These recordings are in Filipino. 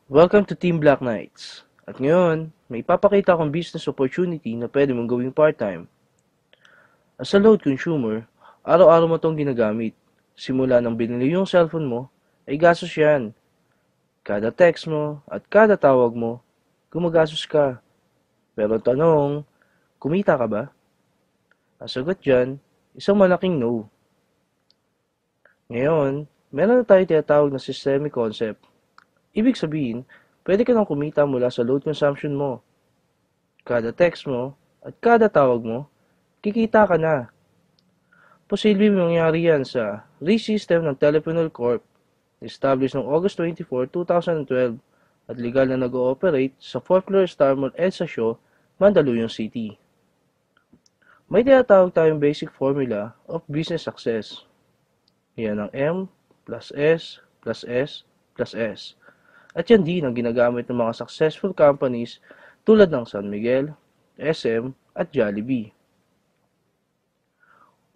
Welcome to Team Black Knights. At ngayon, may ipapakita akong business opportunity na pwede mong gawing part-time. As a load consumer, araw-araw mo itong ginagamit. Simula nang binili yung cellphone mo, ay gastos yan. Kada text mo at kada tawag mo, gumagastos ka. Pero tanong, kumita ka ba? Ang sagot dyan, isang malaking no. Ngayon, meron na tayo tinatawag na systemic concept. Ibig sabihin, pwede ka nang kumita mula sa load consumption mo. Kada text mo at kada tawag mo, kikita ka na. Posibleng mangyari yan sa RE-system ng Teleponol Corp, established noong August 24, 2012 at legal na nag-ooperate sa 4th floor Star Mall EDSA Shaw, Mandaluyong City. May tinatawag tayong basic formula of business success. Yan ang M plus S plus S plus S. At yan din ang ginagamit ng mga successful companies tulad ng San Miguel, SM at Jollibee.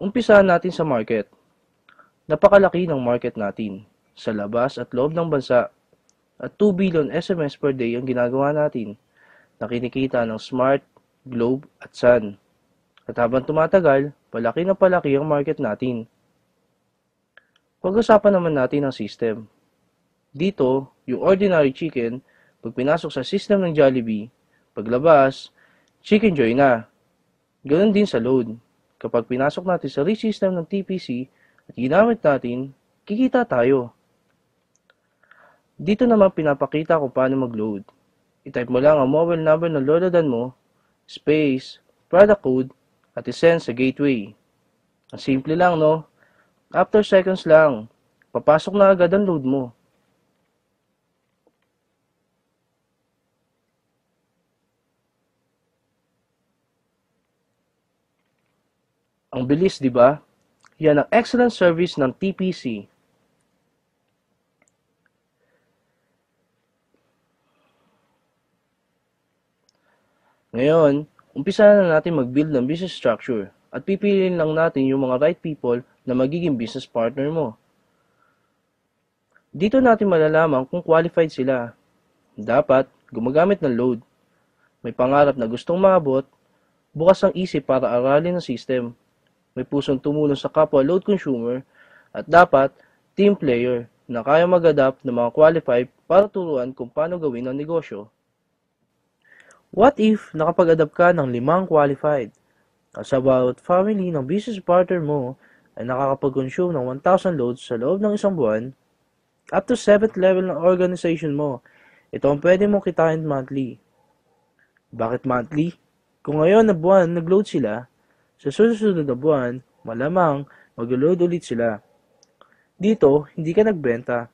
Umpisahan natin sa market. Napakalaki ng market natin sa labas at loob ng bansa at 2 billion SMS per day ang ginagawa natin na kinikita ng Smart, Globe at Sun. At habang tumatagal, palaki na palaki ang market natin. Pag-usapan naman natin ang system. Dito, yung ordinary chicken, pag pinasok sa system ng Jollibee, paglabas, Chicken Joy na. Ganoon din sa load. Kapag pinasok natin sa RE-system ng TPC at ginamit natin, kikita tayo. Dito naman pinapakita kung paano mag-load. I-type mo lang ang mobile number ng loadan mo, space, product code, at isend sa gateway. Ang simple lang, no? After seconds lang, papasok na agad ang load mo. Ang bilis, di ba? Yan ang excellent service ng TPC. Ngayon, umpisa na natin mag-build ng business structure at pipiliin lang natin yung mga right people na magiging business partner mo. Dito natin malalaman kung qualified sila. Dapat gumagamit ng load. May pangarap na gustong maabot, bukas ang isip para aralin ang system. May pusong tumulong sa kapwa load consumer at dapat team player na kaya mag-adapt ng mga qualified para turuan kung paano gawin ang negosyo. What if nakapag-adapt ka ng 5 qualified? As about family ng business partner mo ay nakakapag-consume ng 1,000 loads sa loob ng isang buwan, up to 7th level ng organization mo, ito ang pwede mong kitain monthly. Bakit monthly? Kung ngayon na buwan nag-load sila, sa susunod na buwan, malamang mag-load ulit sila. Dito, hindi ka nagbenta.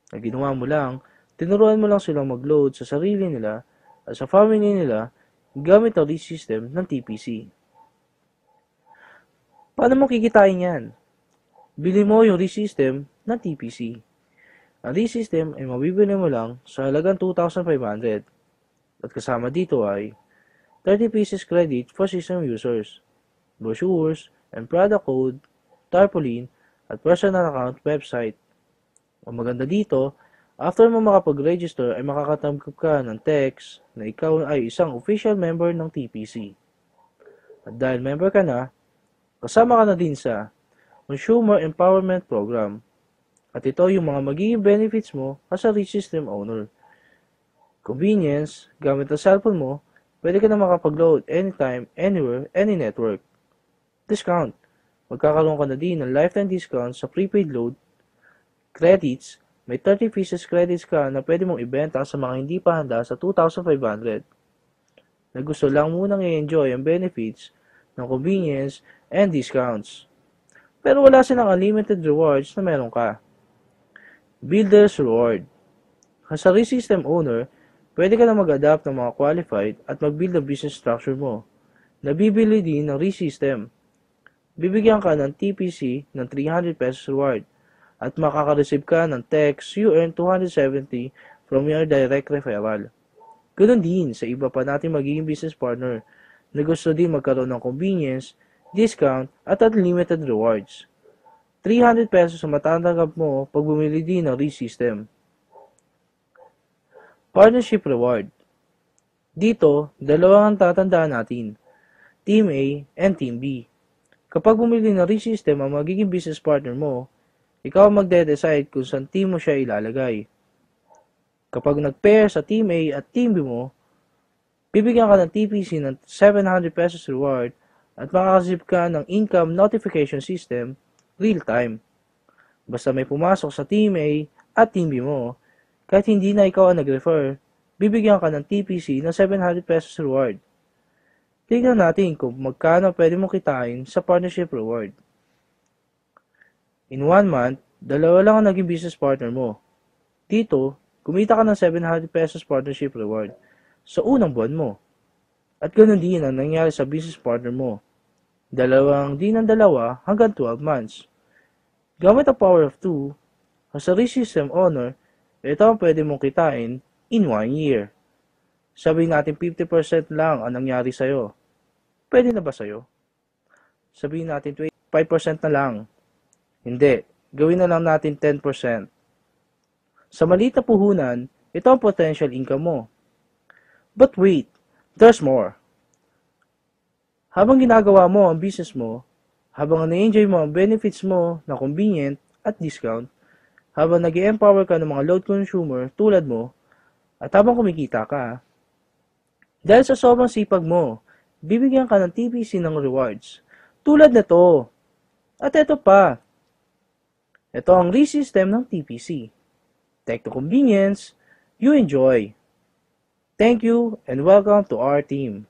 Ang ginawa mo lang, tinuruan mo lang silang mag-load sa sarili nila at sa family nila gamit ang RE-system ng TPC. Paano mo kikitain yan? Bili mo yung RE-system ng TPC. Ang RE-system ay mabibili mo lang sa halagang 2,500 at kasama dito ay 30 pieces credit for system users, brochures, and product code, tarpaulin, at personal account website. Ang maganda dito, after mo makapag-register ay makakatanggap ka ng text na ikaw ay isang official member ng TPC. At dahil member ka na, kasama ka na din sa Consumer Empowerment Program. At ito yung mga magiging benefits mo as a RE-system owner. Convenience, gamit ang cellphone mo, pwede ka na makapag-load anytime, anywhere, any network. Discount. Magkakaroon ka na din ng lifetime discount sa prepaid load. Credits. May 30 pieces credits ka na pwede mong ibenta sa mga hindi pa handa sa 2,500. Na gusto lang munang i-enjoy ang benefits ng convenience and discounts. Pero wala silang unlimited rewards na meron ka. Builder's Reward. As a RE-system owner, pwede ka na mag-adapt ng mga qualified at mag-build ang business structure mo. Nabibili din ng RE-system. Bibigyan ka ng TPC ng 300 pesos reward at makaka-receive ka ng text you earn 270 from your direct referral. Ganoon din sa iba pa nating magiging business partner na gusto din magkaroon ng convenience, discount at unlimited rewards. 300 pesos ang matatanggap mo pag bumili din ng RE-system. Partnership Reward. Dito, dalawa ang tatandaan natin, Team A and Team B. Kapag bumili ng ReSystem ang magiging business partner mo, ikaw ang magde-decide kung saan team mo siya ilalagay. Kapag nag-pair sa Team A at Team B mo, bibigyan ka ng TPC ng 700 pesos reward at makakasip ka ng income notification system real-time. Basta may pumasok sa Team A at Team B mo, kahit hindi na ikaw ang nag-refer, bibigyan ka ng TPC ng 700 pesos reward. Tignan natin kung magkano pwede mong kitain sa partnership reward. In 1 month, dalawa lang ang naging business partner mo. Dito, kumita ka ng 700 pesos partnership reward sa unang buwan mo. At ganoon din ang nangyari sa business partner mo. Dalawang din ng dalawa hanggang 12 months. Gamit ang power of 2, as a ReSystem owner, ito ang pwede mong kitain in 1 year. Sabihin natin 50% lang ang nangyari sa'yo. Pwede na ba sa'yo? Sabihin natin 25% na lang. Hindi, gawin na lang natin 10%. Sa maliit na puhunan, ito ang potential income mo. But wait, there's more. Habang ginagawa mo ang business mo, habang na-enjoy mo ang benefits mo na convenient at discount, habang nag-empower ka ng mga load consumer tulad mo, at habang kumikita ka, dahil sa sobrang sipag mo, bibigyan ka ng TPC ng rewards. Tulad nito. At ito pa. Ito ang ReSystem ng TPC. Tech to convenience, you enjoy. Thank you and welcome to our team.